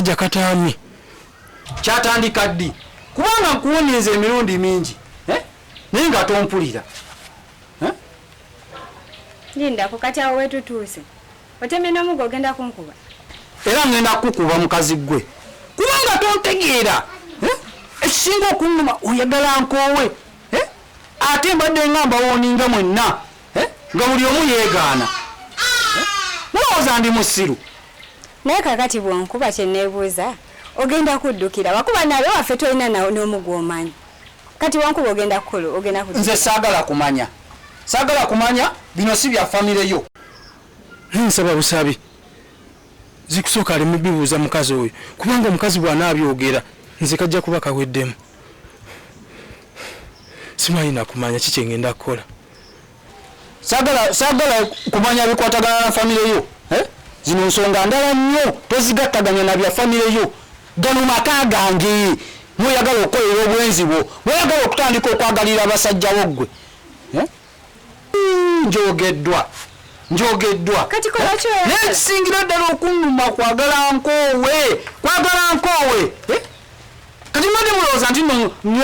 Jakatami kyatandika ddi kubanga nkuwonyeza emirundi mingi naye nga tompulira. Linda kati awo wetutuuse otemye n'omuggo ogenda kunkuba era ngenda kukuba mukazi gwe kubanga tontegeera. Ekisinga okunnuma oyagala nkoowe ate mbadde ngamba wooninga mwenna nga buli omu yeegaana. Mulowooza ndi musiru naye kakati bwonkuba kyenneebuuza ogenda kuddukira wakuba nabe waffe tolina n'omuggo omanyi kati wankuba ogenda kukola ogenda kuddukira. Nze saagala kumanya bino si bya famire yo. nsaba busabi zikusooka ali mubibuuza mukazi oyo kubanga omukazi bw'anaabyogera nze kajja kuba kaweddemu. Simalina kumanya kiki ngenda kukola. Saagala kumanya bikwatagana na famire yo. Zino nsonga ndala nnyo tozigattaganya na bya famire yo. Gano maka gange mweyagala okukolera obwenzi bwo mweyagala okutandika okwagalira abasajja bo ggwe. Njogeddwa kati kola kyo nekisingira ddala okunnuma kwagala nkoowe kati mbadde mulowooza nti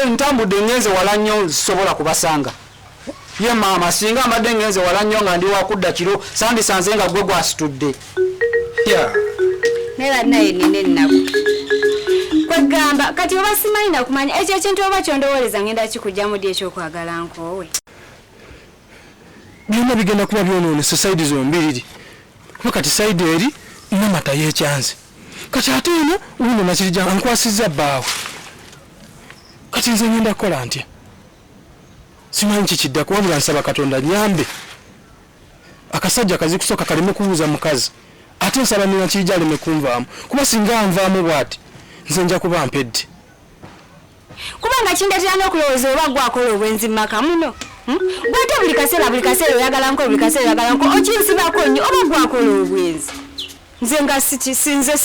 ntambudde ngenze wala nnyo zisobola kubasanga. Ye maama singa mbadde ngenze wala nnyo nga ndi wakudda kiro sandisanze nga gwe gwasitudde. naye naye nine nnaku kwegamba kati oba simalina kumanya ekyo ekintu oba kyondowooleza ngenda kikugjamu ddi ekyokwagala nkoowe. Byonna bigenda kuba byonoonese sayidi zombiriri kuba kati sayidi eri namata yekyanze kati ate eno uno nakirija nkwasizza bbaawe kati nze ngenda kukola ntya simanyi kikiddaku wabula nsaba Katonda nyambe akasajja kazikusooka kaleme kubuuza mukazi ate nsaba nina kirijja aleme kunvaamu kuba singa nvaamu bw'ati nze nja kuba mpedde kubanga kindeetera n'okulowooza oba gwakola obwenzi mumaka muno gwate buli kaseera oyagala nko okinsibako nnyo oba gwakola obwenzi nze nga sinze